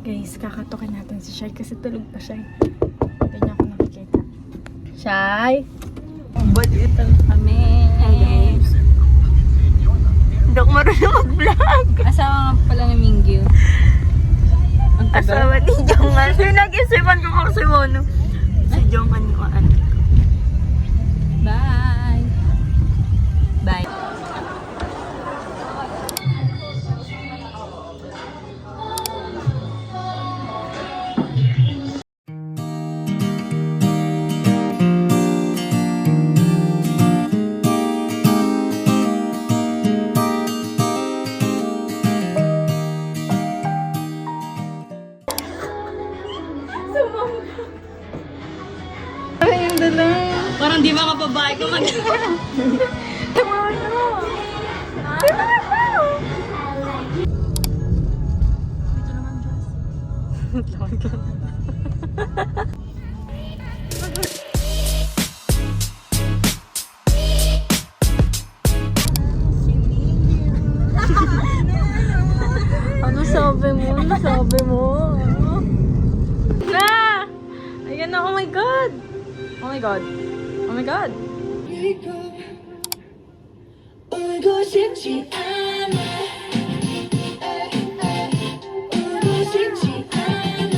Guys, kakatukin natin si Shai kasi tulog pa siya. Hindi niya ako nakikita. Shai! But ito kami. Hi guys. Hindi ako marunong mag-vlog. Asawa nga pala ni Mingyu. Ang tagal. Asawa ni Jonghan. So, nag-isipan ko kasi mo, no? Si Jonghan yung ano. Bye! Bye. Parang di makababae ko mag... Ano sabi mo? Ano sabi mo? Na! Ayan na, oh my God! Oh my God! Oh my God! 울고 싶지 않아 울고 싶지 않아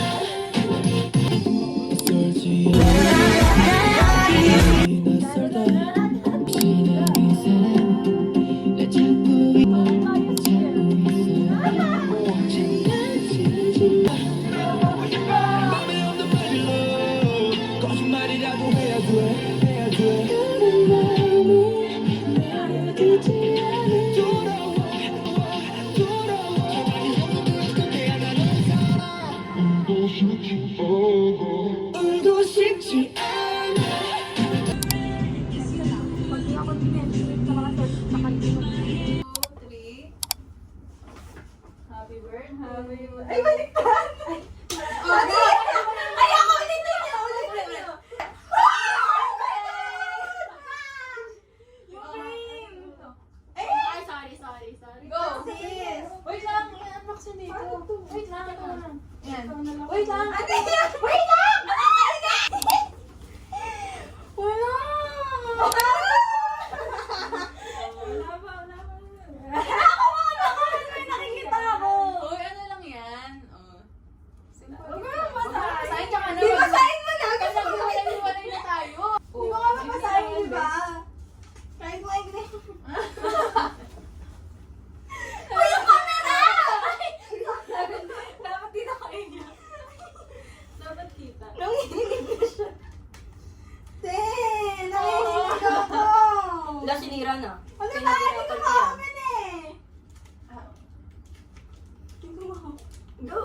쏠지 낯설다 지나는 사람 나 찾고 있어 장난치지 마 맘에 없는 말로 거짓말이라도 해야 돼 그런 마음을 말해주지 않아 울고 싶지 않아 Ay, baliktad! Ay, ako ulit na ulit. Ay, sorry. Go! Sis! Wait lang, i-unbox yun dito. Wait lang, ito na. Yan. Wait lang. Ate, yan! Wait lang! Wala! May nakikita ako! Uy, ano lang yan? Oh. Simple. Huwag mo nang basahin. Basahin ka na. Di basahin mo na! Kasi Gusto ko naghiwalay na tayo. Di ko nga mabasahin, di ba? Kahit mo ay Uy, yung camera! Dapat dito kayo niya. Dapat kita. Nanginginig na siya. Te, nanginginig ako. Wala, sinira na. Ano ba? Hindi ko ma-open eh. Hindi ko ma-open. Go.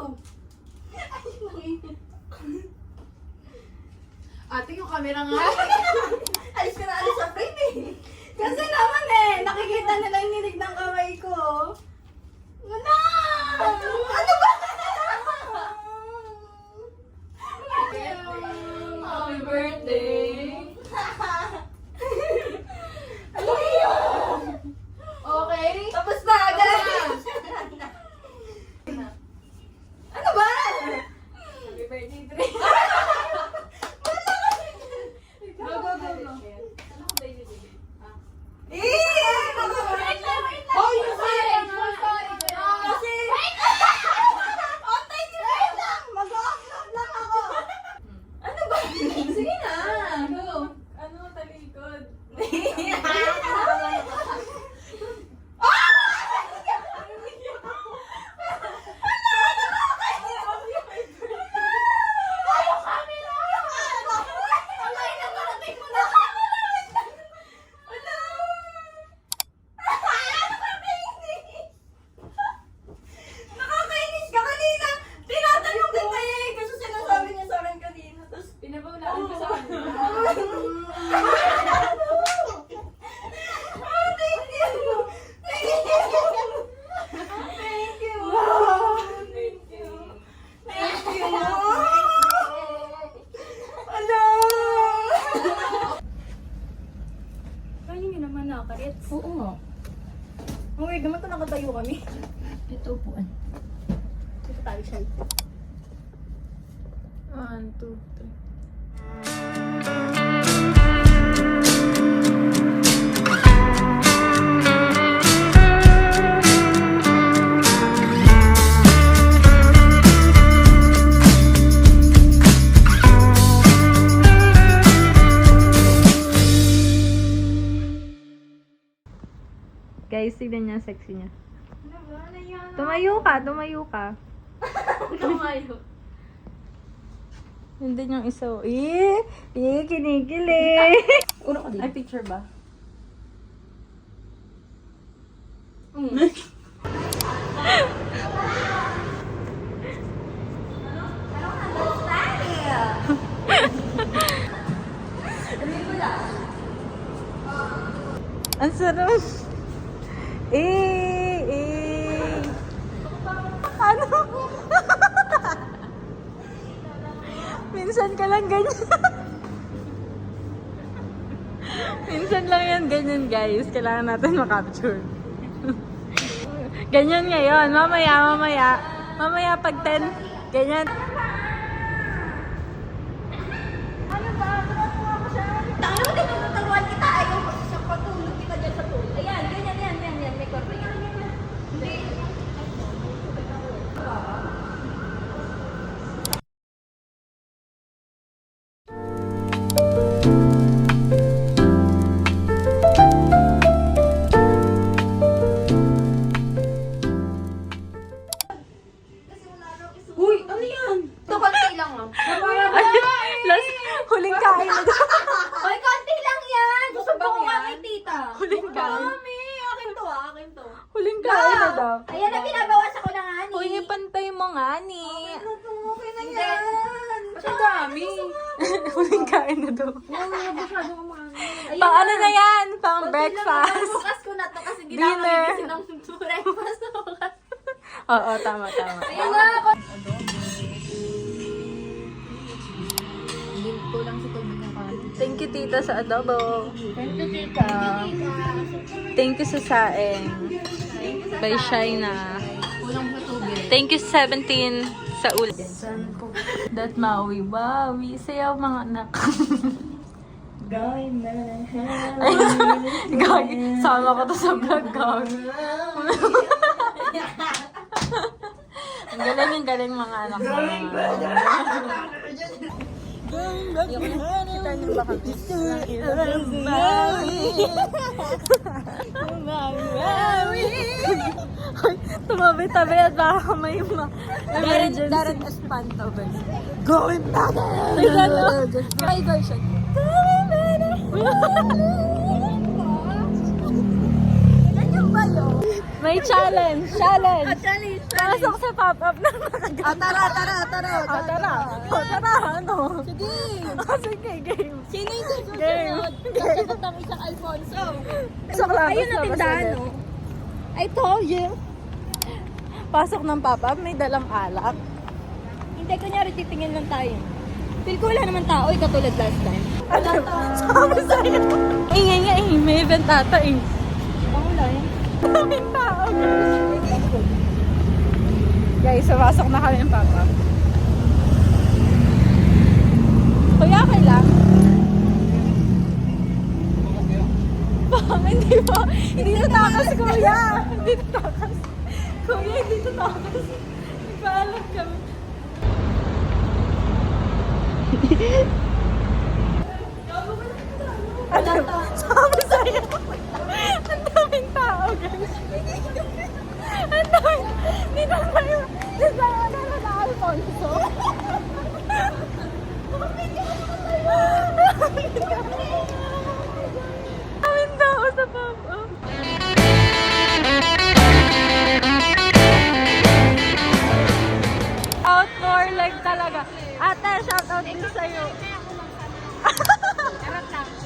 Ay, nanginginig. Ate, yung camera nga. Alis ka na alis sa frame eh. Kasi naman eh, nakikita nila yung nilig ng kamay ko. Wala! Ano ba? Happy birthday. Ano yun? Okay? Tapos na, agad. Ano ba? Happy birthday, Dre. Go. Ano ko baby? Eh! Wait lang! Oh, yung sorry. Kasi... Otay, wait lang! Mag-upload lang ako. Ano ba? Sige na. Go. Ano, talikod? Nakakainis ka kanina! Tinatanong kita eh! Kasi sinasabi niya sa akin kanina. Tapos... Pinabawlaan ko sa kanya. Oh, thank you! Thank you! Thank you! Thank you. Thank you! Hello! Kaya niyo naman nakarits. Oo nga. Ang weird naman ito nakatayo kami. Ito upuan. Dito tayo siya. 1, 2, 3. Guys, tignan niya ang sexy niya. Ano ba? Ano yan? Tumayo ka, tumayo ka. Tumayo. Hindi niyang isa. Kinikili. Una ko din. Ay, picture ba? Ang sarap. Ano? Minsan ka lang ganyan. Minsan lang yan ganyan, guys. Kailangan natin makapture. Ganyan ngayon. Mamaya pag 10, ganyan. Tanga mo din yung tuturuan kita. Ayaw ko sa pagtulog kita dyan sa pool. Ayan, ganyan, yan. May korte. Hindi. Uy, ano yan? Ito, konti lang lang. Last, huling kain na daw. Uy, konti lang yan. Gusto ko kami, tita. Huling kain. Mami, akin to. Huling kain na daw. Ayan na, binabawas ako na nga ni. Uy, ipantay mo nga ni. Okay na yan. Ang dami. Huling kain na daw. Masyado kumakain. Pang ano na yan? Pang breakfast. Bukas ko na to kasi Dinner. ginagawa kasi ng breakfast na bukas. Oo, tama. Ayun na ako. Thank you, tita, sa adobo. Thank you, tita. Thank you sa saeng. By Shaina. Kulang sa tubig. Thank you 17 sa ulit. That mawi-wawi. Sayaw mga anak. Gawin na. Ay, gagi. Sama ko to sa vlog, gagi. Ang galing mga anak. Kita niyo ba kami? Tumabi-tabi at baka may emergency. Darren Espanto version. Going back! May version. May challenge! Pasok sa pop-up na nakaganda. Tara! Ano? Sige, game. Sino yung Game. susunod? Sagot ng isang Alfonso. Ayun na tindahan, no? I told you. Pasok ng pop-up, may dalang alak. Hindi, kunyari titingin lang tayo. Feel ko wala naman tao, katulad last time. Sabi sa'yo. Ingay nga may event ata eh. Wala yan. Daming tao. Guys, sumasok na kami ng pop-up. Kuya, okay lang? Hindi po. Hindi tatakas, kuya. Hindi tatakas. Kuya, hindi tatakas. Nagpaalam kami. Sabi sa'yo. Ang daming tao, guys. Ang daming. Hindi na tayo. Hindi tayo na Alfonso. Daming tao sa pop-up. Outdoor leg talaga. Ate, shout out din sa'yo.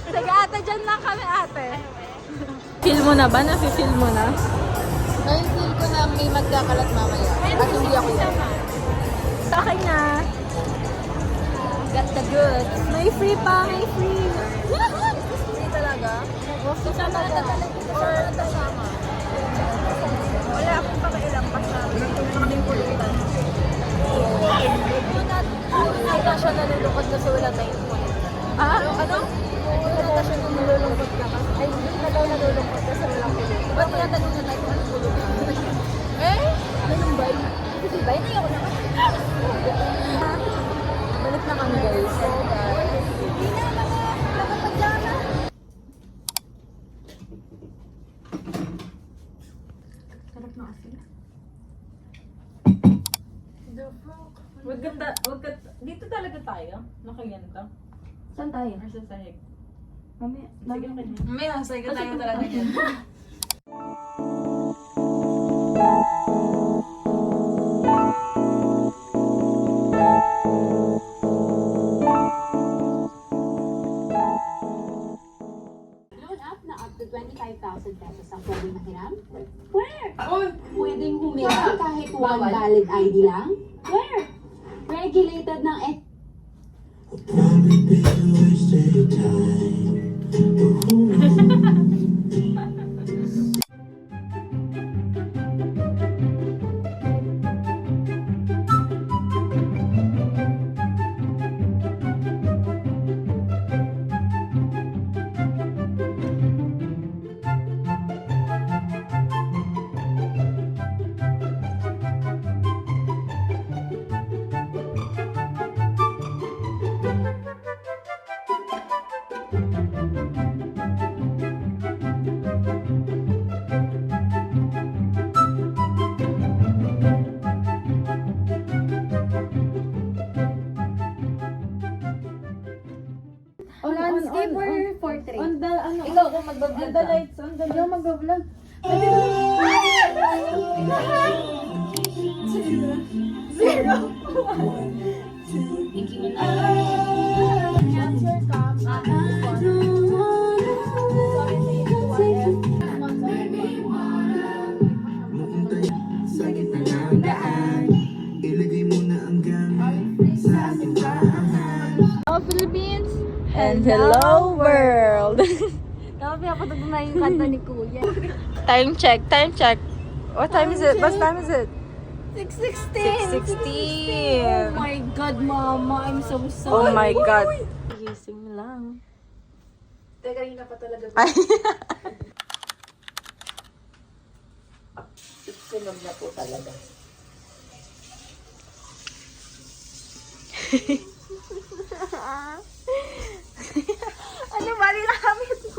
Sige ate, dyan lang kami ate. Feel mo na ba? Nafe-feel mo na? Ngayon feel ko na may magkakalat mamaya. At hindi ako yan. Sa akin na. Got the good. May free pa, may free. Hindi talaga? Kasama talaga. Or kasama? Wala akong pakialam pa sa kaming pulutan. tatanong na tayo kung anong kulog na. Eh? Ano yung bay? Kasi bay na ako naman. Balik na kami guys. Hindi na nakapadyama. Sarap na kasi. Wag ka, dito talaga tayo? Nakaganto? Saan tayo? Or sa sahig? Mamaya. Sige, okay. May nasa ka tayo talaga yan. Loan up na up to 25,000 pesos ang pwedeng mahiram? Where? Pwedeng humiram kahit one valid ID lang? Where? Regulated ng Probably been a waste of your time. Landscape or portrait? On the, ano? Ikaw kung magbablog On the lights, on the lights. Ikaw magbablog. Zero. Answer comes at Sa gitna ng daan, ilagay mo na ang gamit sa ating bahay. Hello Philippines! And hello world! Dapat pinapatag na yung kanta ni Kuya. Time check. What time is it? What time is it? 6:16! 6:16. Oh my God, Mama! I'm so Oh sorry. my God. Gising lang. Teka, kanina pa talaga. Ay. Sunog na po talaga. Ano ba nila kami ito?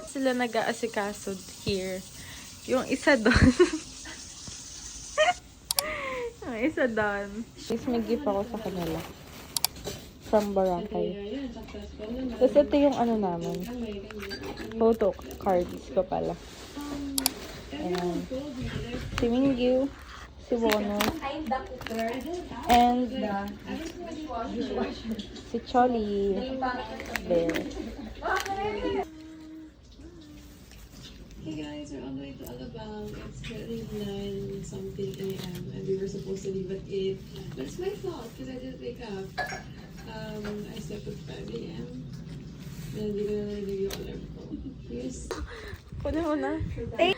Sila nag-aasikaso here. Yung isa doon. Yung isa doon. Guys, may gift ako sa kanila. From Boracay. Tapos ito yung ano namin. Photo cards ko pala. Ayan. Si Mingyu. Si Wono. And si Choli. There. Hey guys, we're on the way to Alabang. It's currently 9 something a.m. and we were supposed to leave at 8. But it's my fault because I didn't wake up. I slept at 5 a.m. Then hindi ko na narinig yung alarm ko. Yes. Kunin mo na. Thank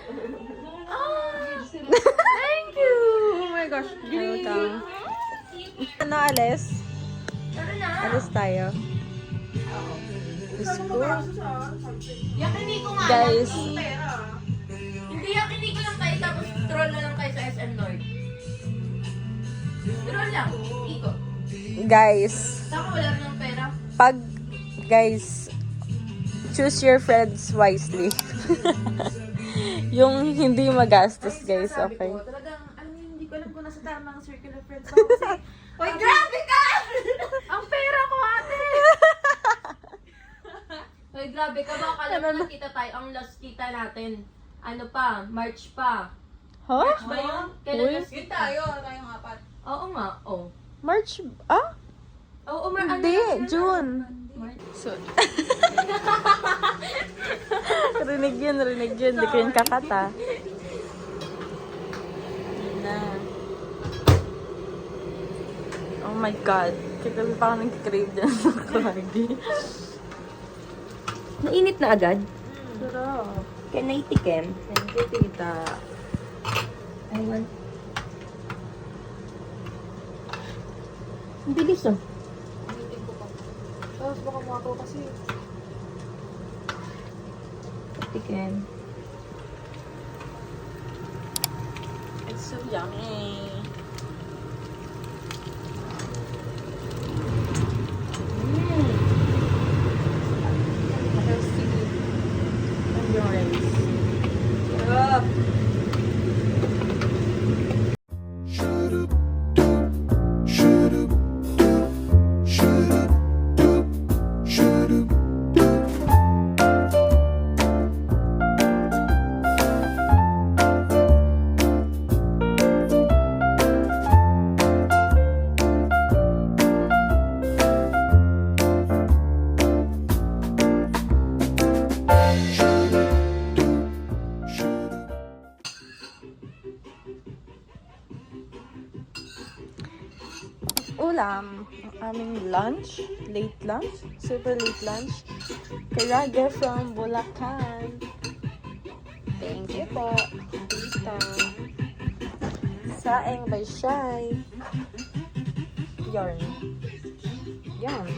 you! Oh my gosh, Welcome. Ano, alis? Alis tayo. Diyos ko. Yakini ko nga Guys. lang yung pera. Hindi yakini ko lang tayo tapos stroll na lang tayo sa SM North. Stroll lang, ikot. Guys. Saka wala rin ng pera. Guys, choose your friends wisely. Yung hindi magastos, guys, okay? Talagang, alam mo, hindi ko alam kung nasa tamang circle of friends ako kasi, Hoy, grabe ka! Ang pera ko, ate! Hoy, grabe ka. Baka alam mo nakita tayo. Ang last kita natin. Ano pa? March pa. Huh? March ba yun? Kailan Uy. last kita? Tayong apat. Oo nga, oh. March? Ah? Oo, Hindi, June. So, rinig yun. Hindi ko yun kakata. Yun na. Oh my God. Kagabi pa ako nag-crave dyan sa Clardy. Nainit na agad? Sarap. Kaya naitikim. Thank you, tita. Ayun. Ang bilis oh. Tapos baka mga ako kasi. Chicken. It's so yummy. Healthy. And yung rice. Sarap! Ulam, ang aming lunch, late lunch, super late lunch, karage from Bulacan. Thank you po, tita. Saeng by Shai. Yarn. Yarn.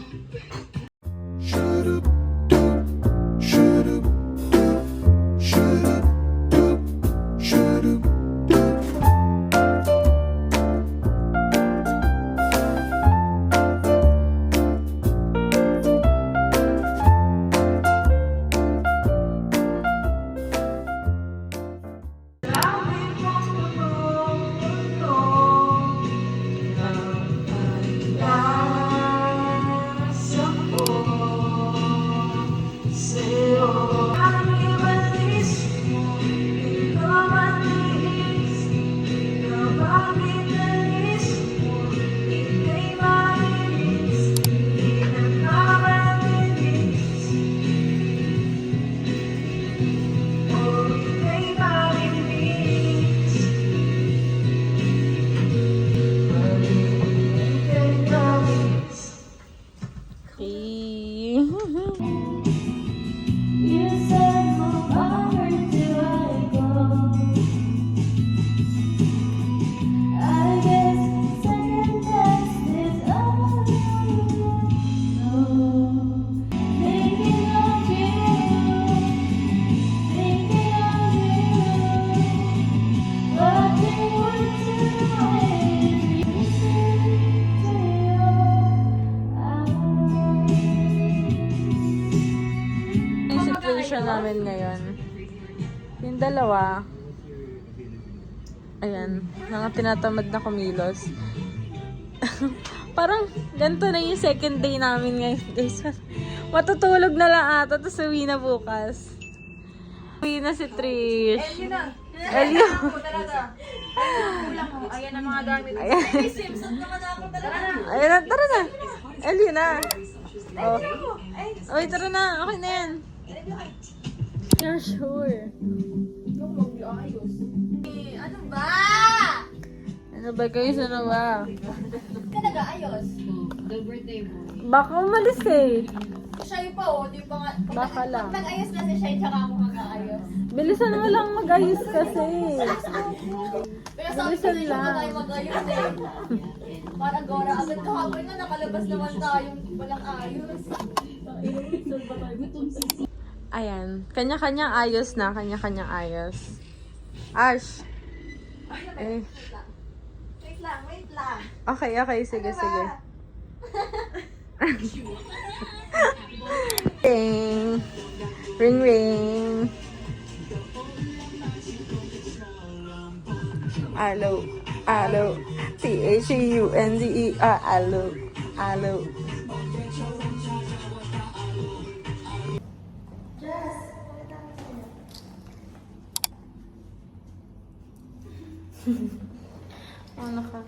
Namin ngayon. Yung dalawa, ayan, mga tinatamad na kumilos. Parang ganito na yung second day namin ngayon, guys. Matutulog na lang ata, tapos uwi na bukas. Uwi na si Trish. Elio. Ayan ang mga gamit. Ayan. Simpson naman ako talaga. Ayan na, tara na. Elio na. Oh. Oy, tara na. Okay na yan. Yeah, sure. Ano ba? Ano ba guys? Ano ba? Ka nag-aayos? The birthday boy. Baka umalis eh. Siya pa oh, di ba nga? Baka lang. Pag nag-ayos na si Shai, tsaka ako mag-aayos. Bilisan mo lang mag-ayos kasi. Pero sabi ko din lang. na tayo mag-ayos eh. Parang gora, agad kahapon na nakalabas naman tayong walang ayos. Ayan. Kanya-kanyang ayos na. Kanya-kanyang ayos. Ash. Eh. Wait lang, wait lang. Okay, okay. Sige, sige. Ring. Ring, ring. Alo. Alo. T-H-U-N-D-E-R. Alo. Alo. Ano ka?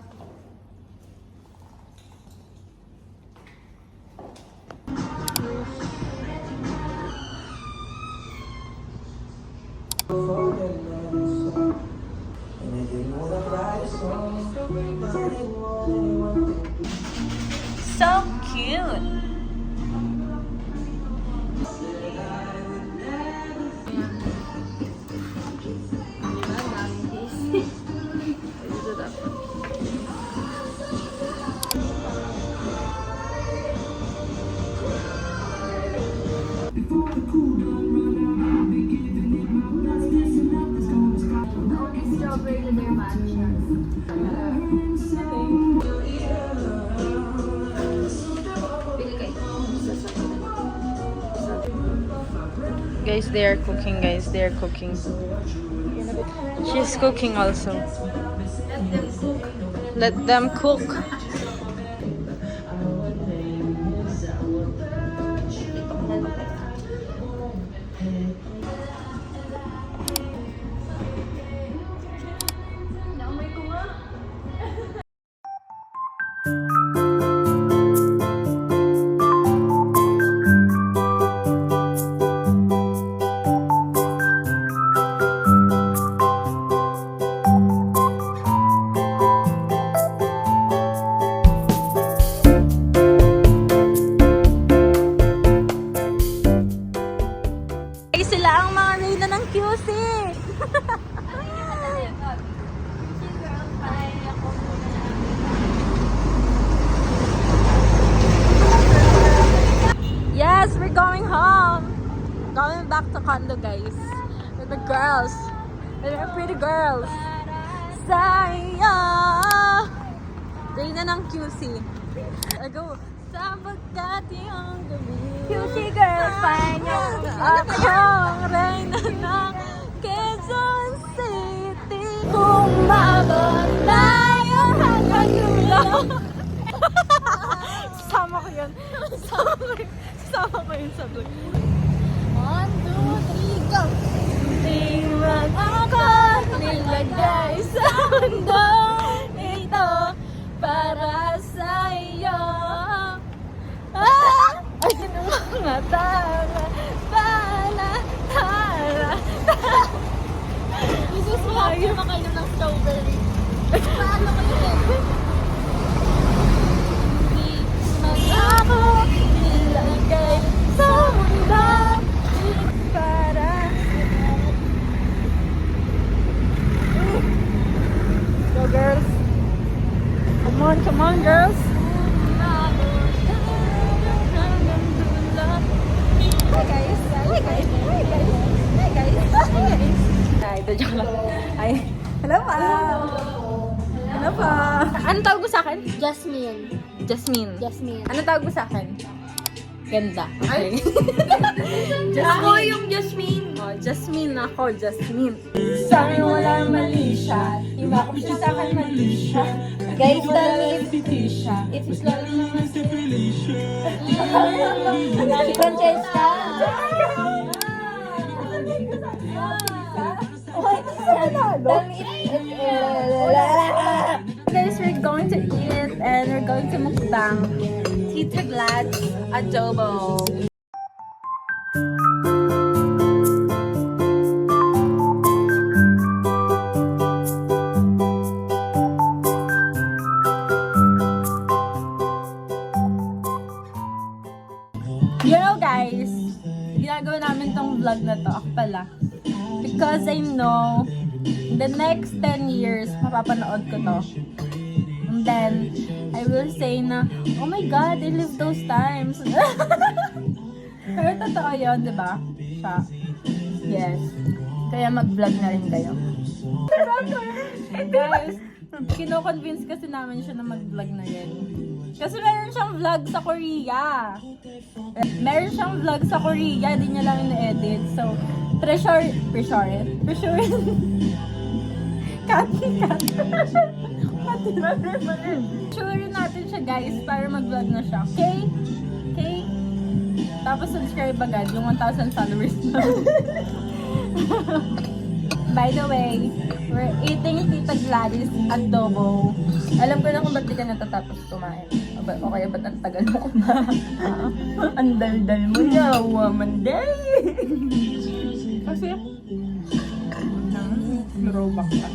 So cute! Before the cool down run out, I'll be giving Guys, they are cooking, guys. They are cooking. She's cooking also. Let them cook. Ay, sila ang mga reyna ng QC. Yes, we're going home. Going back to condo, guys. With the girls. With the pretty girls. Saya. Reyna ng QC. I go. Sapagkat yung gabi. QC girl, fine yung akong reyna ng Quezon City. Kumabot tayo hanggang dulo. Sama ko yun. Sama ko yun sa vlog. 1, 2, 3, go! Tingnan ako nilagay sa mundo ito para sa iyo. Ay, mga tara, tara, tara. Jesus, kumakain ng strawberry. Paano ko yun? Ako nilagay sa mundo para go girls, come on girls. Hi guys, hi guys, hi guys, hi guys, hi guys. Ay, ito joke lang. Ay, hello pa. Hello pa. Ano tawag mo sa akin? Jasmine. Jasmine. Jasmine. Ano tawag mo sa akin? Ganda. Okay. Ako yung Jasmine. Oh, Jasmine ako, Jasmine. Sa akin wala mali siya. Iba ko siya sa akin mali siya. Guys, dahil If it's love naman si si Francesca. Guys, we're going to eat and we're going to mukbang Tita Glad's adobo. You know guys, ginagawa namin tong vlog na to, ako pala. Because I know, in the next 10 years, mapapanood ko to. And then, I will say na, oh my God, I lived those times. Pero totoo yun, di ba? Siya. Yes. Kaya mag-vlog na rin kayo. Guys, kino-convince kasi namin siya na mag-vlog na rin. Kasi meron siyang vlog sa Korea. Meron siyang vlog sa Korea, di niya lang ina-edit. So, pressure. Cut. Sure natin siya guys, para mag-vlog na siya. Okay? Okay? Tapos subscribe agad, yung 1,000 followers na. By the way, we're eating Tita Gladys adobo. Alam ko na kung ba't di ka natatapos kumain. O kaya ba't ang tagal mo kumain? Ang dal-dal mo yawa, manday! Kasi, throwback ka.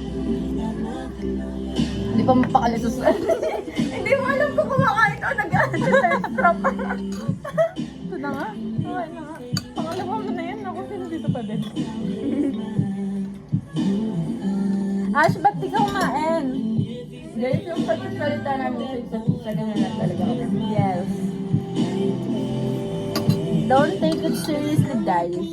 Hindi pa mapakalitos na. Hindi mo alam kung kumakain o nag-a-drop. Ito na nga. Okay na nga. Pangalawa mo na yan. Ako sino dito pa din. Ash, ba't di ka kumain? Guys, yung pagkasalita namin sa isa't isa, ganun lang talaga. Yes. Don't take it seriously, guys.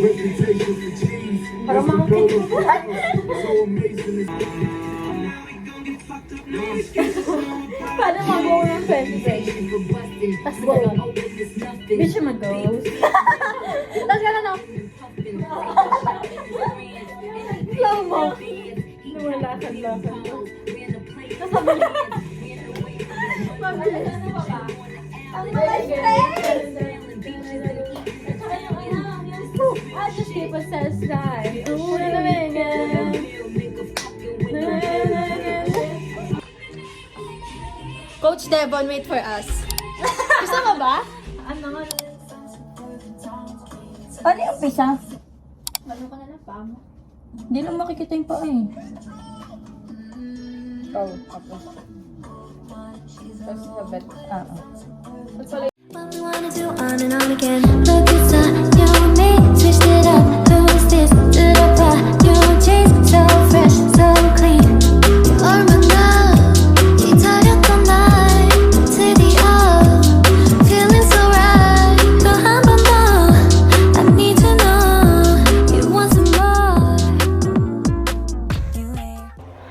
Reputation for cheese. Para makakit ko. So amazing. Paano mag-go ng 20 Tapos go. Bitch, mag-goes. Tapos gano'n ako. Slow mo. Lumalakad-lakad. Tapos mabilis. Mabilis. Ang mabilis, friends! I just keep a satisfied. Coach Devon, wait for us. Gusto mo ba? Ano nga? Ano yung pisa? Ano ka na lang pa mo? Hindi lang makikita yung paa eh. Oh, tapos. Tapos sabit. That's pala What we wanna do on and on again. Look, it's a new me. Switched it up. Who's this? Did I buy new jeans? So fresh, so clean. 얼마나 기다렸던 날 드디어 feeling so right. 또 한 번 더. I need to know you want some more.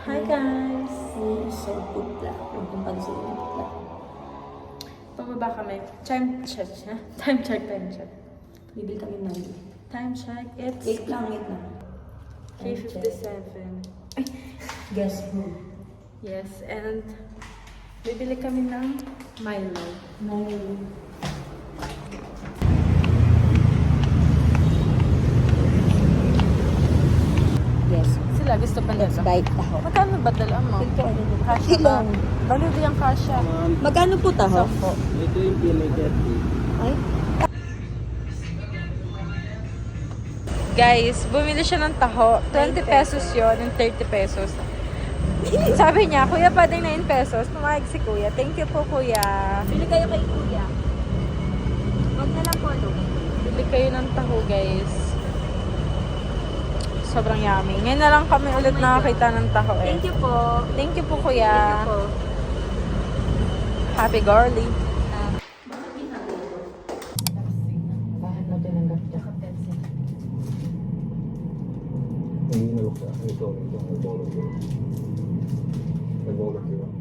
Hi guys! So, putla. Ang pansin ng putla. Pababa kami. Time check. Time check. Bibili kami ng Time check. It's 8 lang. 3:57. Guess who? Yes, and bibili kami ng Milo. Yes. Sila gusto pa nila. Bite taho. Magkano ba dala mo? Kasha ba? Ilong. Balo din ang kasha. Magkano po taho? Sampo. Ito yung pinag-get. Ay? Guys, bumili siya ng taho. 20 pesos yon, yung 30 pesos. Sabi niya, kuya, pwedeng 9 pesos. Pumayag si kuya. Thank you po, kuya. Bili kayo kay kuya. Huwag na lang po, no? Bili kayo ng taho, guys. Sobrang yummy. Ngayon na lang kami ulit nakakita ng taho eh. Thank you po. Thank you po, kuya. Thank you po. Happy girly. Bakit mo tinanggap niya? Hindi na ako. Ito. Nag-volunteer ako.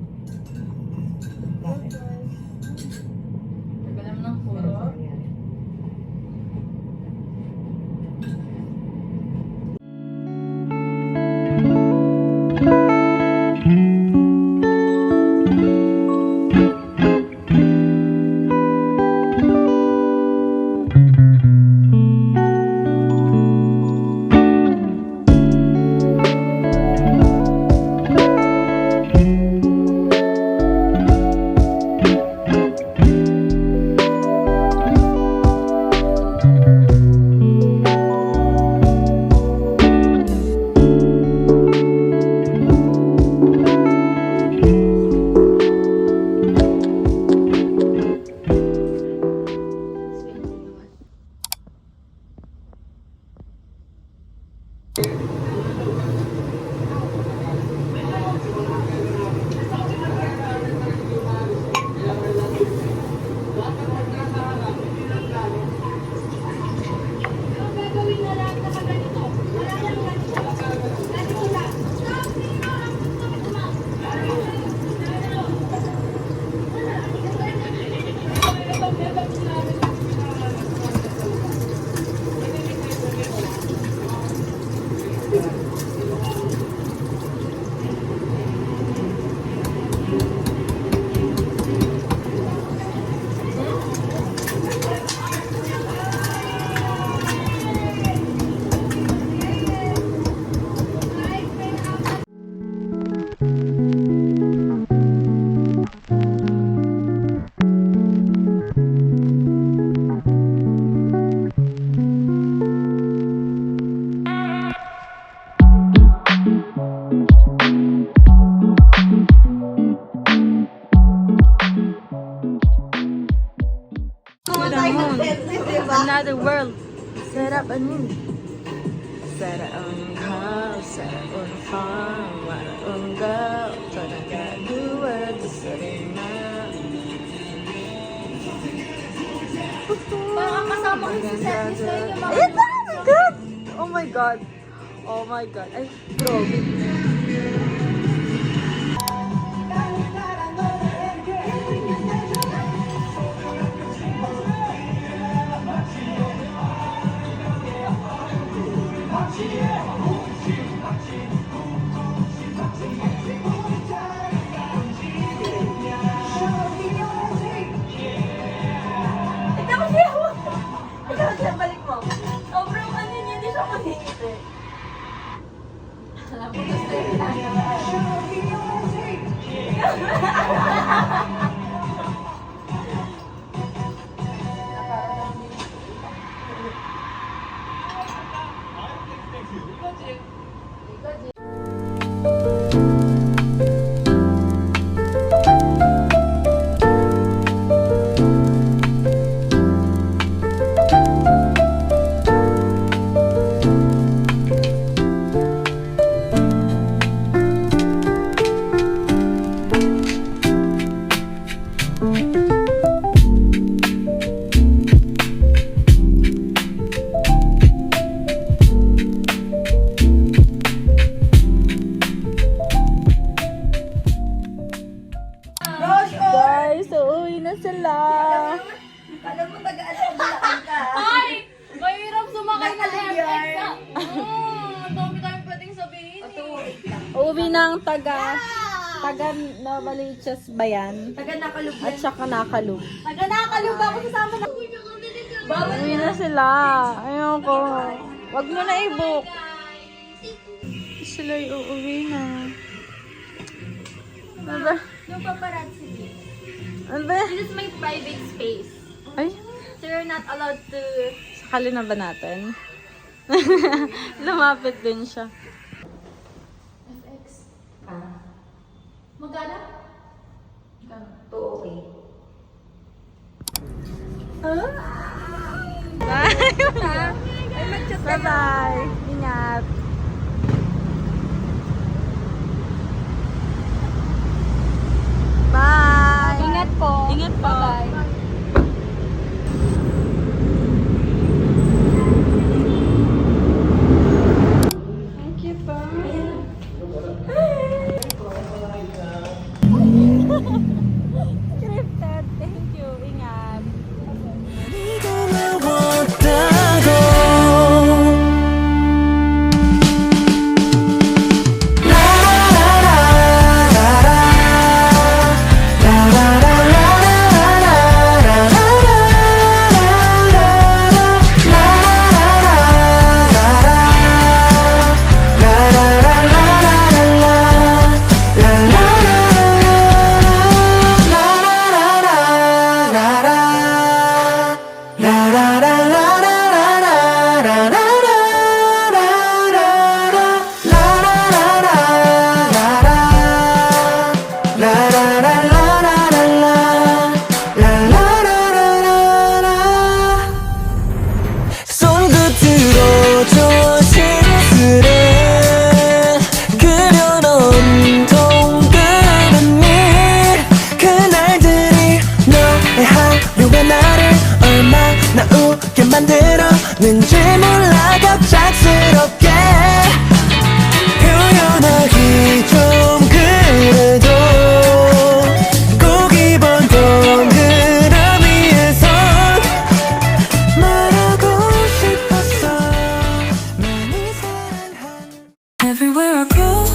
Nagalam ng puro. Another world. Set up a new. Set up on house, set up on farm, what on go. Talaga do what the setting now. Parang kasama ko sa set list na yung mga... It's so good! Oh my God. Oh my God. Ay, bro. Ikaw siya! Ikaw siya, balik mo. Sobrang ano niya, hindi siya maningit eh. Alam mo, gusto yung ginagawa. Guys, uuwi na sila. Alam mo, taga-alagaan ka. Ay! Mahirap sumakay na Nakaligyan. FX ka. Ang dami tayong pwedeng sabihin eh. Uuwi ng taga Novaliches Bayan. Taga-nakalub At saka Nakalub. Taga-nakalub ako sasama na. Uuwi na sila. Ayoko. Wag mo na i-book. Sila uuwi na. Ano ba? No paparazzi. Ano ba? This is my private space. Ay, So you're not allowed to... sakali na ba natin? Lumapit din siya. Magkano? 2 okay. Bye! Bye-bye! Ingat! Bye! Ingat po. Ingat po! Bye. Thank you po! Scripted! Thank you! Ingat! 손끝으로 조심스레 그려놓은 동그라미 그날들이 너의 하루가 나를 얼마나 웃게 만들었는지 몰라 갑작스럽게 표현하기 좀 그래도 꼭 이번 동그라미에선 말하고 싶었어 많이 사랑한 Everywhere I go